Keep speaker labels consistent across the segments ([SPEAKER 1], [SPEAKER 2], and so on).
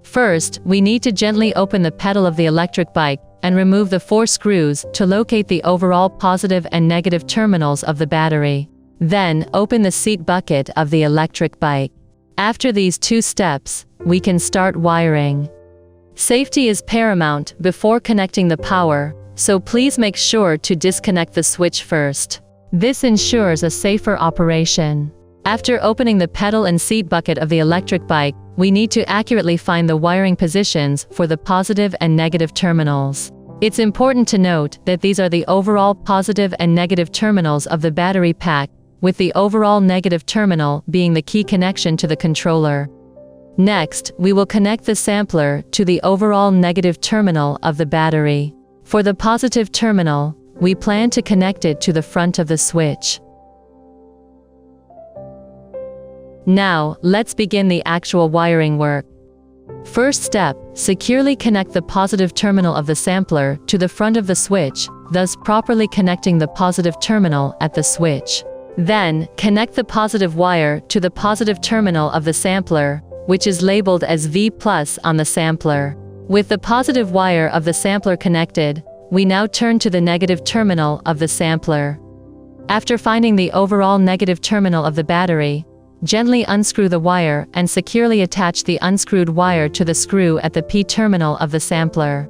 [SPEAKER 1] First, we need to gently open the pedal of the electric bike and remove the 4 screws to locate the overall positive and negative terminals of the battery. Then, open the seat bucket of the electric bike. After these 2 steps, we can start wiring. Safety is paramount before connecting the power, so please make sure to disconnect the switch first. This ensures a safer operation. After opening the pedal and seat bucket of the electric bike, we need to accurately find the wiring positions for the positive and negative terminals. It's important to note that these are the overall positive and negative terminals of the battery pack, with the overall negative terminal being the key connection to the controller. Next, we will connect the sampler to the overall negative terminal of the battery. For the positive terminal, we plan to connect it to the front of the switch. Now, let's begin the actual wiring work. First step, securely connect the positive terminal of the sampler to the front of the switch, thus properly connecting the positive terminal at the switch. Then, connect the positive wire to the positive terminal of the sampler, which is labeled as V+ on the sampler. With the positive wire of the sampler connected, we now turn to the negative terminal of the sampler. After finding the overall negative terminal of the battery, gently unscrew the wire and securely attach the unscrewed wire to the screw at the P terminal of the sampler.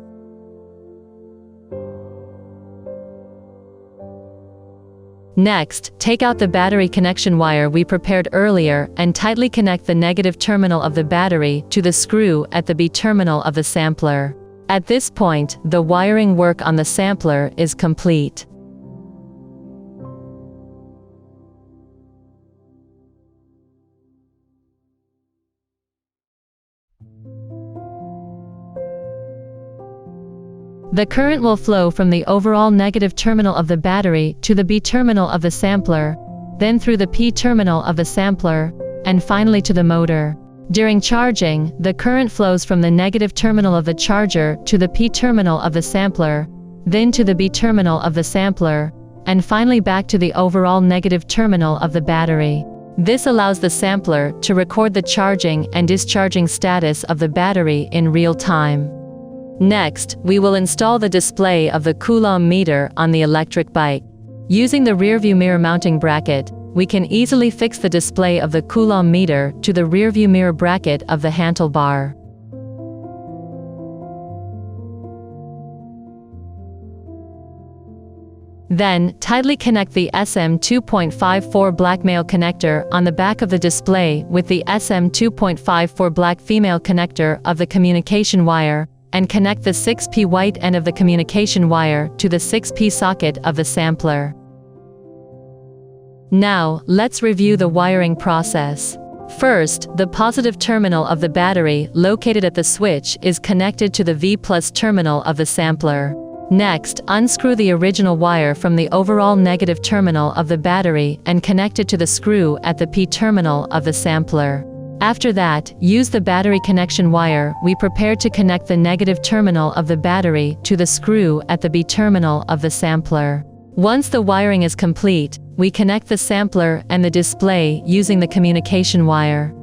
[SPEAKER 1] Next, take out the battery connection wire we prepared earlier and tightly connect the negative terminal of the battery to the screw at the B terminal of the sampler. At this point, the wiring work on the sampler is complete. The current will flow from the overall negative terminal of the battery to the B terminal of the sampler, then through the P terminal of the sampler, and finally to the motor. During charging, the current flows from the negative terminal of the charger to the P terminal of the sampler, then to the B terminal of the sampler, and finally back to the overall negative terminal of the battery. This allows the sampler to record the charging and discharging status of the battery in real time. Next, we will install the display of the coulomb meter on the electric bike. Using the rearview mirror mounting bracket, we can easily fix the display of the coulomb meter to the rearview mirror bracket of the handlebar. Then, tightly connect the SM2.54 black male connector on the back of the display with the SM2.54 black female connector of the communication wire, and connect the 6P white end of the communication wire to the 6P socket of the sampler. Now, let's review the wiring process. First, the positive terminal of the battery located at the switch is connected to the V+ terminal of the sampler. Next, unscrew the original wire from the overall negative terminal of the battery and connect it to the screw at the P terminal of the sampler. After that, use the battery connection wire we prepared to connect the negative terminal of the battery to the screw at the B terminal of the sampler. Once the wiring is complete, we connect the sampler and the display using the communication wire.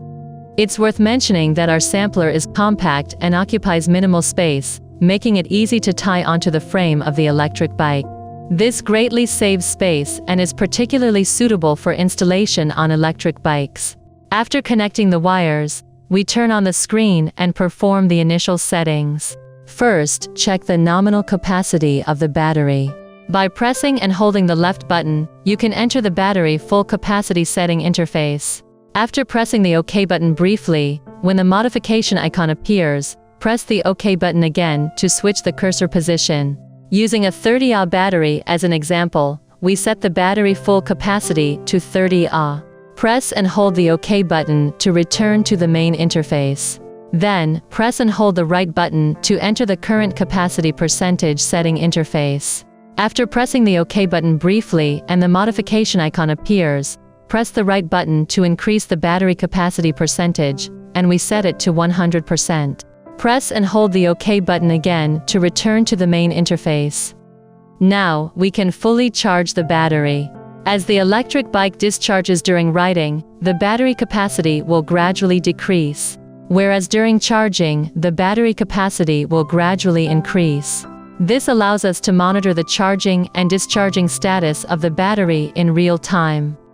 [SPEAKER 1] It's worth mentioning that our sampler is compact and occupies minimal space, making it easy to tie onto the frame of the electric bike. This greatly saves space and is particularly suitable for installation on electric bikes. After connecting the wires, we turn on the screen and perform the initial settings. First, check the nominal capacity of the battery. By pressing and holding the left button, you can enter the battery full capacity setting interface. After pressing the OK button briefly, when the modification icon appears, press the OK button again to switch the cursor position. Using a 30Ah battery as an example, we set the battery full capacity to 30Ah. Press and hold the OK button to return to the main interface. Then, press and hold the right button to enter the current capacity percentage setting interface. After pressing the OK button briefly and the modification icon appears, press the right button to increase the battery capacity percentage, and we set it to 100%. Press and hold the OK button again to return to the main interface. Now, we can fully charge the battery. As the electric bike discharges during riding, the battery capacity will gradually decrease. whereas during charging, the battery capacity will gradually increase. This allows us to monitor the charging and discharging status of the battery in real time.